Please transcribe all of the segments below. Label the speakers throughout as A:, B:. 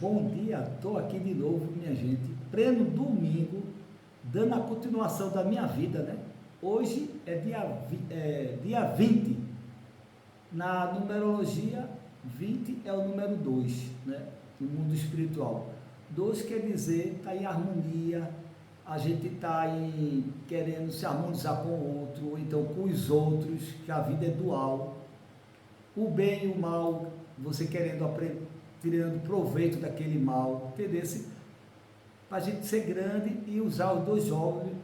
A: Bom dia, estou aqui de novo, minha gente, pleno domingo, dando a continuação da minha vida, né? Hoje é dia 20, na numerologia, 20 é o número 2, né? No mundo espiritual. 2 quer dizer, está em harmonia, a gente está querendo se harmonizar com o outro, ou então com os outros, que a vida é dual. O bem e o mal, você querendo aprender, tirando proveito daquele mal, entendeu? Para a gente ser grande e usar os dois olhos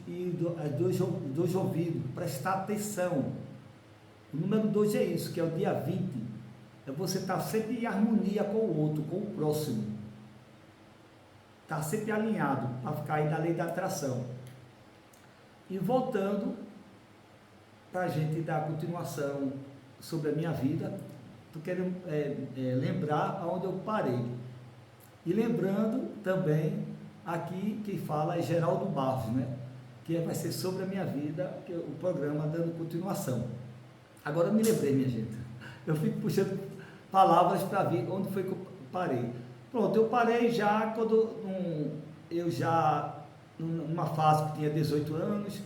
A: e dois ouvidos, prestar atenção. O número 2 é isso, que é o dia 20. É você estar sempre em harmonia com o outro, com o próximo. Estar sempre alinhado, para ficar aí na lei da atração. E voltando, para a gente dar continuação sobre a minha vida, eu quero lembrar aonde eu parei. E lembrando também, aqui quem fala é Geraldo Barros, né? Que vai ser sobre a minha vida, que é o programa dando continuação. Agora eu me lembrei, minha gente. Eu fico puxando palavras para ver onde foi que eu parei. Pronto, eu parei já quando numa fase que tinha 18 anos,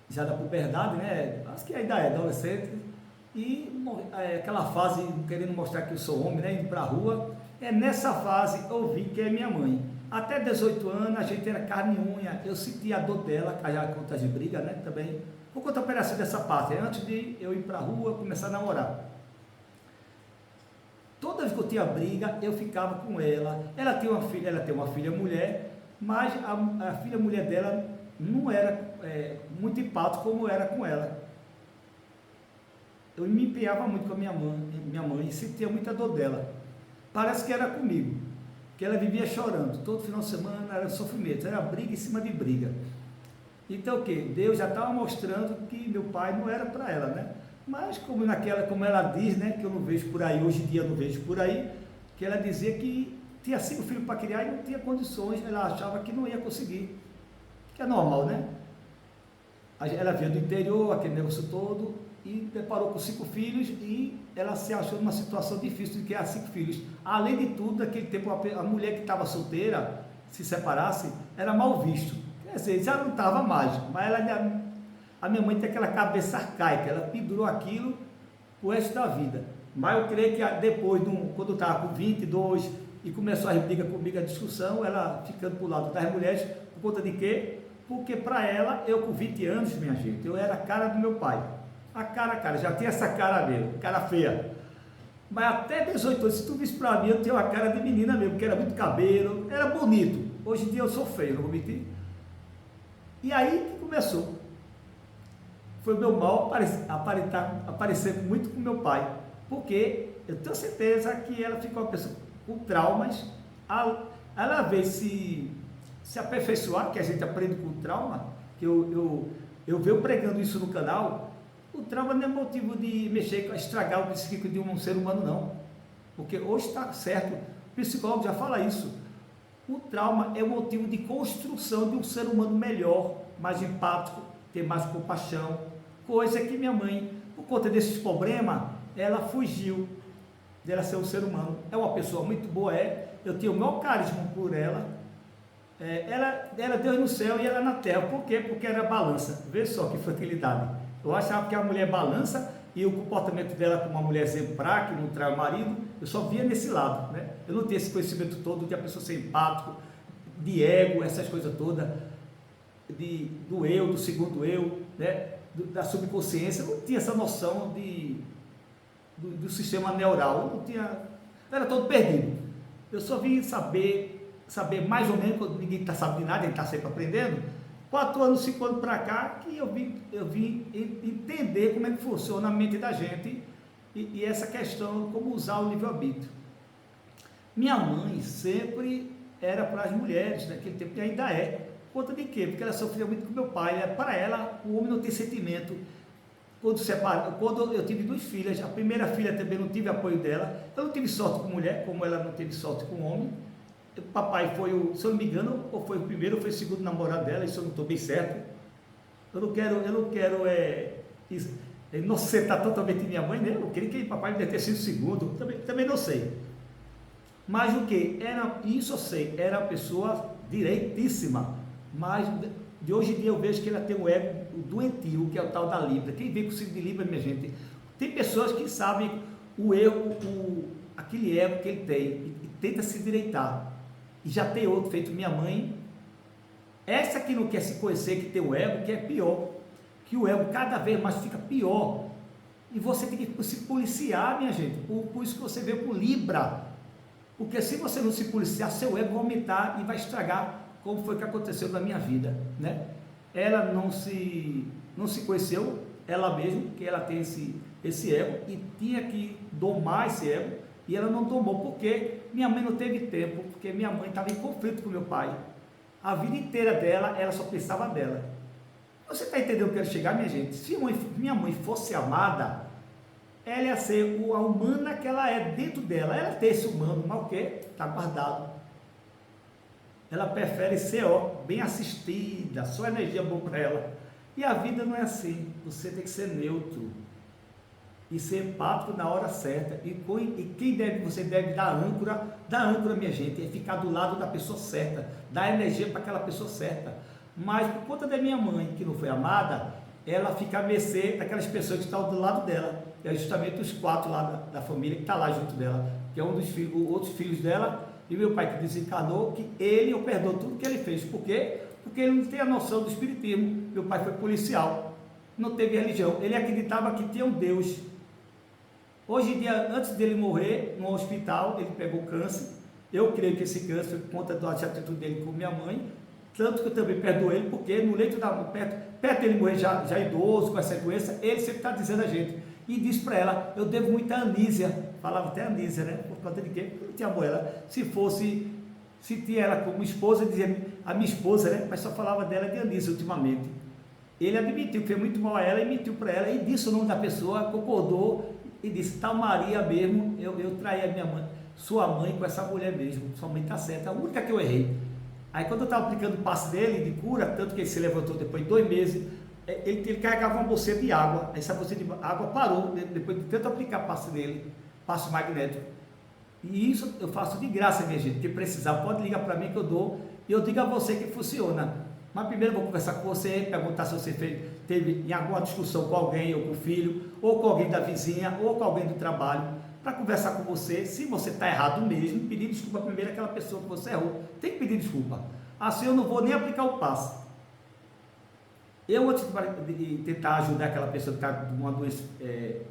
A: já da puberdade, né? Acho que ainda é adolescente. E aquela fase querendo mostrar que eu sou homem, né, indo para a rua, nessa fase eu vi que é minha mãe. Até 18 anos a gente era carne e unha, eu sentia a dor dela, já conta de briga, né, também. Vou contar um pedacinho dessa parte, antes de eu ir para a rua, começar a namorar. Toda vez que eu tinha briga, eu ficava com ela. Ela tem uma filha mulher, mas a filha mulher dela não era muito empática como era com ela. Eu me empenhava muito com a minha mãe e sentia muita dor dela. Parece que era comigo, que ela vivia chorando, todo final de semana era sofrimento, era briga em cima de briga. Então o que? Deus já estava mostrando que meu pai não era para ela, né? Mas como ela diz, né, que eu não vejo por aí, hoje em dia eu não vejo por aí, que ela dizia que tinha 5 filhos para criar e não tinha condições, ela achava que não ia conseguir, que é normal, né? Ela veio do interior, aquele negócio todo, e deparou com 5 filhos e ela se achou numa situação difícil de criar 5 filhos. Além de tudo, naquele tempo, a mulher que estava solteira, se separasse, era mal visto. Quer dizer, já não estava mais, mas a minha mãe tem aquela cabeça arcaica, ela pendurou aquilo o resto da vida. Mas eu creio que depois, quando eu estava com 22 e começou a briga comigo, a discussão, ela ficando para o lado das mulheres, por conta de quê? Porque para ela, eu com 20 anos, minha gente, eu era a cara do meu pai. A cara, já tinha essa cara mesmo, cara feia. Mas até 18 anos, se tu visse pra mim, eu tinha uma cara de menina mesmo, porque era muito cabelo, era bonito. Hoje em dia eu sou feio, não vou mentir. E aí que começou. Foi meu mal aparecer muito com meu pai. Porque eu tenho certeza que ela ficou uma pessoa com traumas. Ela veio se aperfeiçoar, que a gente aprende com o trauma, que eu venho pregando isso no canal. O trauma não é motivo de estragar o psíquico de um ser humano, não. Porque hoje está certo, o psicólogo já fala isso. O trauma é o motivo de construção de um ser humano melhor, mais empático, ter mais compaixão. Coisa que minha mãe, por conta desses problemas, ela fugiu dela ser um ser humano. É uma pessoa muito boa, eu tenho o maior carisma por ela. Ela era Deus no céu e ela na terra. Por quê? Porque era balança. Vê só que fertilidade. Eu achava que a mulher balança e o comportamento dela como uma mulher exemplar, que não trai o marido, eu só via nesse lado, né? Eu não tinha esse conhecimento todo de a pessoa ser empático, de ego, essas coisas todas, do eu, do segundo eu, né? Da subconsciência, eu não tinha essa noção do sistema neural, eu não tinha, eu era todo perdido. Eu só vim saber mais ou menos, quando ninguém está sabendo de nada, a gente está sempre aprendendo. 4 anos, 5 anos para cá, que eu vim entender como é que funciona a mente da gente e essa questão, como usar o livre-arbítrio. Minha mãe sempre era para as mulheres, naquele tempo, e ainda é. Conta de quê? Porque ela sofria muito com meu pai. Para ela, o homem não tem sentimento. Quando eu tive 2 filhas, a primeira filha também não tive apoio dela. Eu não tive sorte com mulher, como ela não teve sorte com homem. O papai foi se eu não me engano, ou foi o primeiro ou foi o segundo namorado dela, isso eu não estou bem certo. Eu não quero inocentar totalmente minha mãe, né? Eu queria que o papai me desse sido o segundo, também não sei. Mas o que? Isso eu sei, era uma pessoa direitíssima, mas de hoje em dia eu vejo que ela tem um ego doentio, que é o tal da Libra. Quem vê com o signo de Libra, minha gente, tem pessoas que sabem o erro, aquele ego que ele tem, e tenta se direitar. E já tem outro, feito minha mãe. Essa que não quer se conhecer, que tem o ego, que é pior, que o ego cada vez mais fica pior, e você tem que se policiar, minha gente, por isso que você veio com Libra, porque se você não se policiar, seu ego vai aumentar e vai estragar, como foi que aconteceu na minha vida, né? Ela não se conheceu, ela mesma, que ela tem esse ego, e tinha que domar esse ego, e ela não domou, porque minha mãe não teve tempo, porque minha mãe estava em conflito com meu pai, a vida inteira dela, ela só pensava dela. Você está entendendo o que eu quero chegar, minha gente? Se minha mãe fosse amada, ela ia ser a humana que ela é dentro dela. Ela tem esse humano, mas o quê? Está guardado. Ela prefere ser bem assistida, só energia boa para ela. E a vida não é assim. Você tem que ser neutro e ser empático na hora certa. E você deve dar âncora, minha gente, é ficar do lado da pessoa certa, dar energia para aquela pessoa certa. Mas por conta da minha mãe, que não foi amada, ela fica a mercê daquelas pessoas que estão do lado dela, é justamente os 4 lá da família que está lá junto dela, que é um dos filhos, outros filhos dela, e meu pai que desencarnou, que eu perdoo tudo que ele fez. Por quê? Porque ele não tem a noção do espiritismo. Meu pai foi policial, não teve religião, ele acreditava que tinha um Deus. Hoje em dia, antes dele morrer no hospital, ele pegou câncer. Eu creio que esse câncer foi por conta da atitude dele com minha mãe, tanto que eu também perdoo ele, porque no leito perto dele morrer já idoso, com essa doença, ele sempre está dizendo a gente, e disse para ela, eu devo muito a Anísia, falava até Anísia, né, por conta de quê? Porque eu não tinha amor ela, se tinha ela como esposa, dizia a minha esposa, né, mas só falava dela de Anísia ultimamente. Ele admitiu que fez muito mal a ela, e mentiu para ela, e disse o nome da pessoa, concordou, e disse, tal Maria mesmo, eu traí a minha mãe, sua mãe com essa mulher mesmo, sua mãe está certa, a única que eu errei. Aí quando eu estava aplicando o passe dele de cura, tanto que ele se levantou depois de 2 meses, ele carregava uma bolsa de água, essa bolsa de água parou, depois de tanto aplicar passe dele, passe magnético. E isso eu faço de graça, minha gente, que precisar, pode ligar para mim que eu dou, e eu digo a você que funciona. Mas primeiro eu vou conversar com você, perguntar se você teve em alguma discussão com alguém, ou com o filho, ou com alguém da vizinha, ou com alguém do trabalho, para conversar com você, se você está errado mesmo, pedir desculpa primeiro àquela pessoa que você errou, tem que pedir desculpa, assim eu não vou nem aplicar o passe. Eu, antes de tentar ajudar aquela pessoa que está com uma doença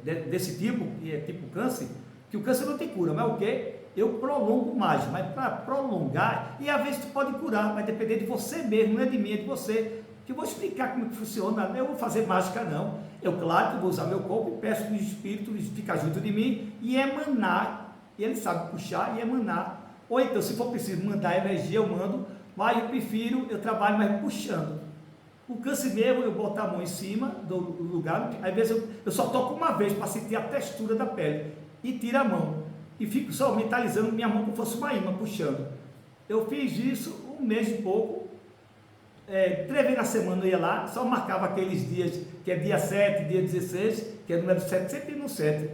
A: desse tipo, que é tipo câncer, que o câncer não tem cura, mas o que? Eu prolongo mais, mas para prolongar, e às vezes tu pode curar, vai depender de você mesmo, não é de mim, é de você, que eu vou explicar como que funciona, eu vou fazer mágica não, claro que eu vou usar meu corpo e peço para os espíritos ficar junto de mim e emanar, e ele sabe puxar e emanar, ou então se for preciso mandar energia eu mando, mas eu prefiro, eu trabalho mais puxando. O câncer mesmo, eu boto a mão em cima do lugar, às vezes eu só toco uma vez para sentir a textura da pele, e tiro a mão, e fico só mentalizando minha mão como fosse uma imã, puxando. Eu fiz isso 1 mês e pouco, 3 vezes na semana eu ia lá, só marcava aqueles dias, que é dia 7, dia 16, que é o número 7, sempre no 7,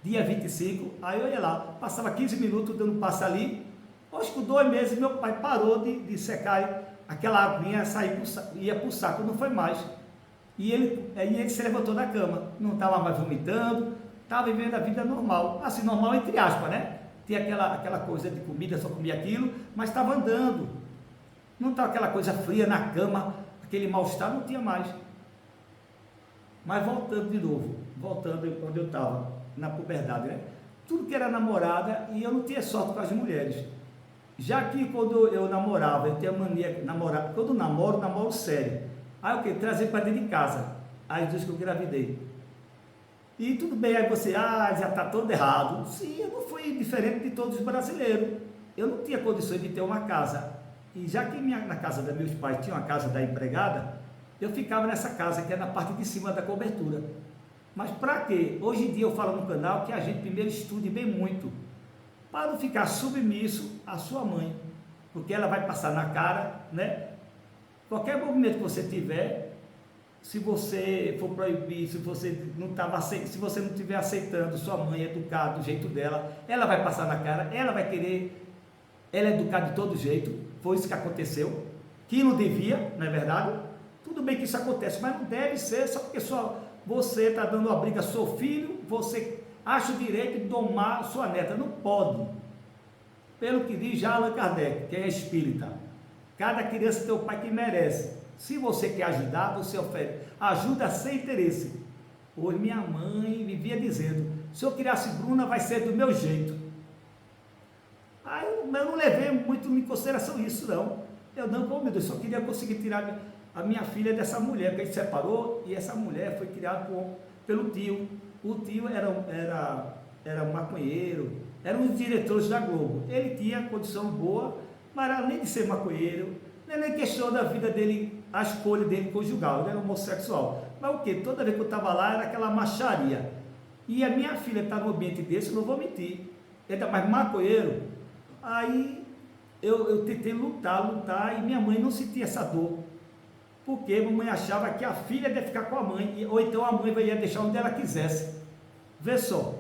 A: dia 25, aí eu ia lá, passava 15 minutos dando passo ali, acho que com 2 meses meu pai parou de secar, aquela aguinha ia para o saco, não foi mais, e ele se levantou da cama, não estava mais vomitando, estava vivendo a vida normal, assim, normal entre aspas, né? Tinha aquela coisa de comida, só comia aquilo, mas estava andando, não estava aquela coisa fria na cama, aquele mal-estar, não tinha mais. Mas voltando de novo, voltando onde eu estava, na puberdade, né? Tudo que era namorada, e eu não tinha sorte com as mulheres. Já que quando eu namorava, eu tinha mania de namorar, quando eu namoro sério. Aí o que? Trazer para dentro de casa, as 2 que eu engravidei. E tudo bem, aí você, já está todo errado. Sim, eu não fui diferente de todos os brasileiros. Eu não tinha condições de ter uma casa. E já que na casa dos meus pais tinha uma casa da empregada, eu ficava nessa casa, que é na parte de cima da cobertura. Mas para quê? Hoje em dia eu falo no canal que a gente primeiro estude bem muito, para não ficar submisso à sua mãe, porque ela vai passar na cara, né? Qualquer movimento que você tiver, se você for proibir, se você não estiver aceitando sua mãe educar do jeito dela, ela vai passar na cara, ela vai querer ela é educada de todo jeito, foi isso que aconteceu, que não devia, não é verdade? Tudo bem que isso acontece, mas não deve ser só porque você está dando uma briga ao seu filho, você acha o direito de domar sua neta, não pode. Pelo que diz já Allan Kardec, que é espírita, cada criança tem o pai que merece. Se você quer ajudar, você oferece ajuda sem interesse. Hoje minha mãe vivia dizendo, se eu criasse Bruna vai ser do meu jeito. Aí eu não levei muito em consideração isso não. Eu não, oh meu Deus, só queria conseguir tirar a minha filha dessa mulher, porque a gente separou e essa mulher foi criada pelo tio. O tio era maconheiro, era um dos diretores da Globo. Ele tinha condição boa, mas além de ser maconheiro, nem questão da vida dele, a escolha dele conjugal, ele era homossexual. Mas o que? Toda vez que eu estava lá era aquela macharia. E a minha filha está num ambiente desse, eu não vou mentir. Ele está mais maconheiro. Aí eu tentei lutar, e minha mãe não sentia essa dor. Porque a mamãe achava que a filha ia ficar com a mãe, ou então a mãe ia deixar onde ela quisesse. Vê só,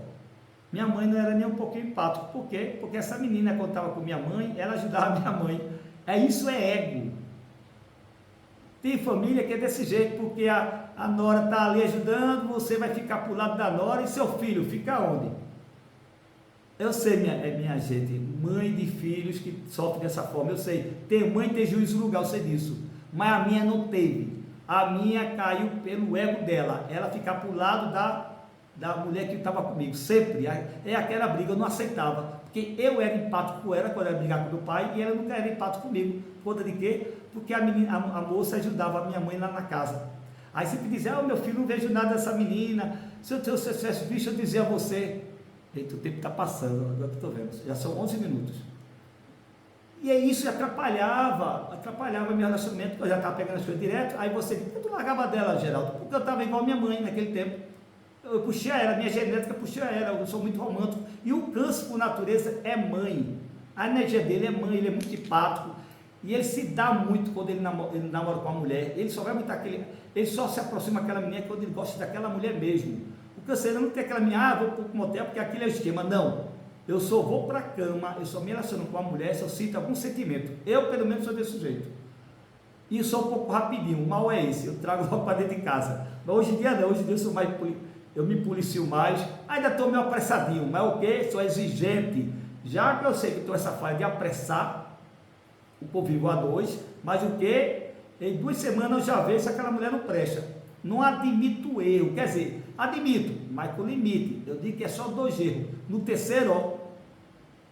A: minha mãe não era nem um pouquinho empática. Por quê? Porque essa menina, quando estava com minha mãe, ela ajudava a minha mãe. Isso é ego. Tem família que é desse jeito, porque a nora está ali ajudando, você vai ficar para o lado da nora e seu filho fica onde? Eu sei, minha gente, mãe de filhos que sofrem dessa forma, eu sei, tem mãe tem juízo no lugar, eu sei disso, mas a minha não teve, a minha caiu pelo ego dela, ela ficar para o lado da mulher que estava comigo, sempre, é aquela briga, eu não aceitava, porque eu era empático com ela, quando ela brigava com o meu pai, e ela nunca era empática comigo, por conta de quê? Porque a moça ajudava a minha mãe lá na casa, aí sempre dizia, meu filho, não vejo nada dessa menina, se eu tivesse visto, eu dizia a você, eita, o tempo está passando, agora que estou vendo, já são 11 minutos, e aí isso atrapalhava meu relacionamento, porque eu já estava pegando as coisas direto, aí você, eu não largava dela, Geraldo, porque eu estava igual a minha mãe naquele tempo, eu puxei a ela, minha genética puxei a ela, eu sou muito romântico, e o câncer por natureza é mãe, a energia dele é mãe, ele é muito empático, e ele se dá muito quando ele namora com a mulher, ele só vai muito ele só se aproxima daquela menina quando ele gosta daquela mulher mesmo. O câncer não tem aquela menina, vou para o motel porque aquele é o esquema, não, eu só vou para a cama, eu só me relaciono com a mulher se eu sinto algum sentimento, eu pelo menos sou desse jeito, e sou um pouco rapidinho, o mal é esse, eu trago logo para dentro de casa, mas hoje em dia não, hoje em dia eu sou mais, eu me policio mais, ainda estou meio apressadinho, mas o que? Sou exigente, já que eu sei que estou essa falha de apressar, o convívio a dois, mas o que? Em 2 semanas eu já vejo se aquela mulher não presta, não admito erro, quer dizer, admito, mas com limite, eu digo que é só 2 erros, no terceiro, ó,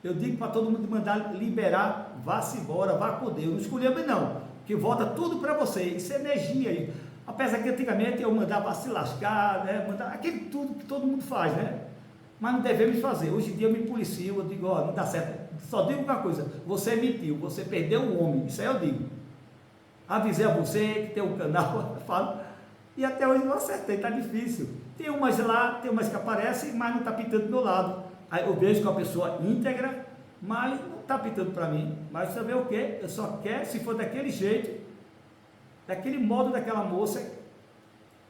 A: eu digo para todo mundo mandar liberar, vá-se embora, vá com Deus, não escolhemos não, que volta tudo para você, isso é energia aí, apesar que antigamente eu mandava se lascar, né, aquele tudo que todo mundo faz, né, mas não devemos fazer, hoje em dia eu me policio, eu digo, ó, não dá certo, só digo uma coisa, você mentiu, você perdeu um homem, isso aí eu digo, avisei a você que tem um canal, eu falo, e até hoje não acertei, está difícil, tem umas lá, tem umas que aparecem, mas não está pintando do meu lado, aí eu vejo que é uma pessoa íntegra, mas não está pintando para mim, mas você vê o que? Eu só quero, se for daquele jeito, daquele modo daquela moça,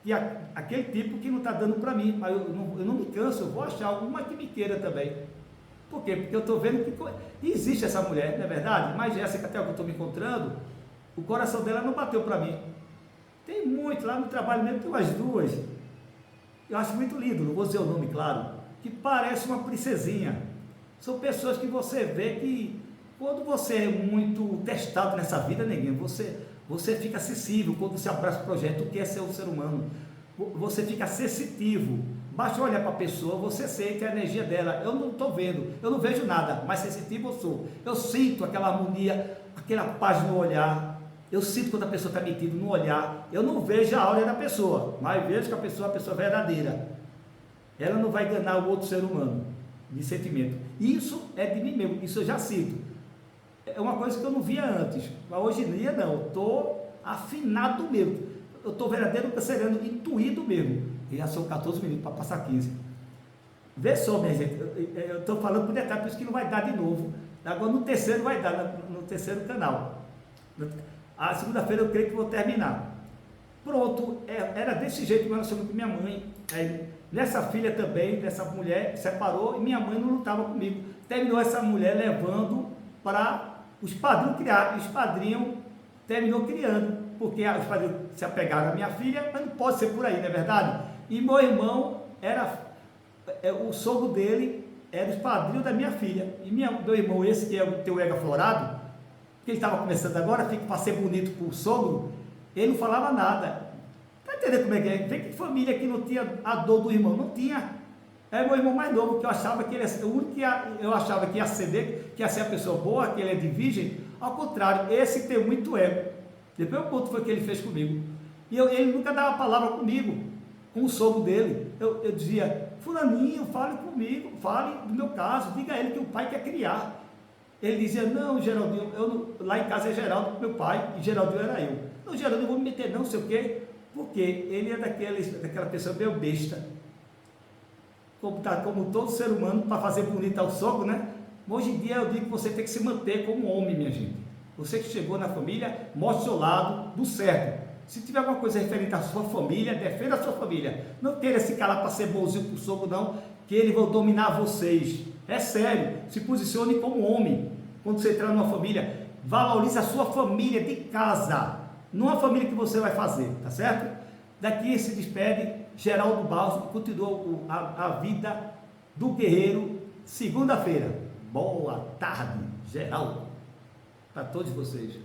A: e aquele tipo que não está dando para mim, mas eu não me canso, eu vou achar alguma que me queira também, por quê? Porque eu estou vendo que existe essa mulher, não é verdade? Mas essa que até eu estou me encontrando, o coração dela não bateu para mim, tem muito, lá no trabalho mesmo tem umas 2, eu acho muito lindo, não vou dizer o nome, claro, que parece uma princesinha, são pessoas que você vê que, quando você é muito testado nessa vida, neguinho, você fica acessível, quando você abraça o projeto, o que é ser um ser humano, você fica sensitivo, basta olhar para a pessoa, você sente a energia dela, eu não estou vendo, eu não vejo nada, mas sensitivo eu sou, eu sinto aquela harmonia, aquela paz no olhar, eu sinto quando a pessoa está metido no olhar, eu não vejo a aura da pessoa, mas vejo que a pessoa é uma pessoa verdadeira, ela não vai enganar o outro ser humano, de sentimento, isso é de mim mesmo, isso eu já sinto, é uma coisa que eu não via antes, mas hoje em dia não, eu estou afinado mesmo, eu estou verdadeiro canceriano, intuído mesmo, e já são 14 minutos para passar 15, vê só minha gente, eu estou falando por detalhe, por isso que não vai dar de novo, agora no terceiro vai dar, no terceiro canal, a segunda-feira eu creio que vou terminar, pronto, era desse jeito que eu relacionei com minha mãe, nessa filha também, dessa mulher, separou, e minha mãe não lutava comigo, terminou essa mulher levando para os padrinhos criar. E os padrinhos terminou criando, porque os padrinhos se apegaram à minha filha, mas não pode ser por aí, não é verdade? E meu irmão o sogro dele era os padrinhos da minha filha. E meu irmão, esse que é o teu ego aflorado, que ele estava começando agora, fica para ser bonito para o sogro, ele não falava nada. Está entendendo como é que é? Vem que família que não tinha a dor do irmão, não tinha. É meu irmão mais novo, que eu achava que ele o único que eu achava que ia ceder, que ia ser a pessoa boa, que ele é de virgem. Ao contrário, esse tem muito ego. Depois o ponto foi que ele fez comigo. E ele nunca dava palavra comigo, com o sogro dele. Eu dizia, fulaninho, fale comigo, fale do meu caso, diga a ele que o pai quer criar. Ele dizia, não, Geraldinho, lá em casa é Geraldo, meu pai, e Geraldinho era eu. Não, Geraldinho, eu vou me meter não sei o quê, porque ele é daquela pessoa meio besta, como todo ser humano, para fazer bonito ao sogro, né? Hoje em dia eu digo que você tem que se manter como homem, minha gente. Você que chegou na família, mostre o seu lado do certo. Se tiver alguma coisa referente à sua família, defenda a sua família. Não queira se calar para ser bonzinho para o sogro, não, que ele vai dominar vocês. É sério, se posicione como homem. Quando você entrar numa família, valorize a sua família de casa, não a família que você vai fazer, tá certo? Daqui se despede Geraldo Barros, que continuou a vida do guerreiro, segunda-feira. Boa tarde, Geraldo, para todos vocês.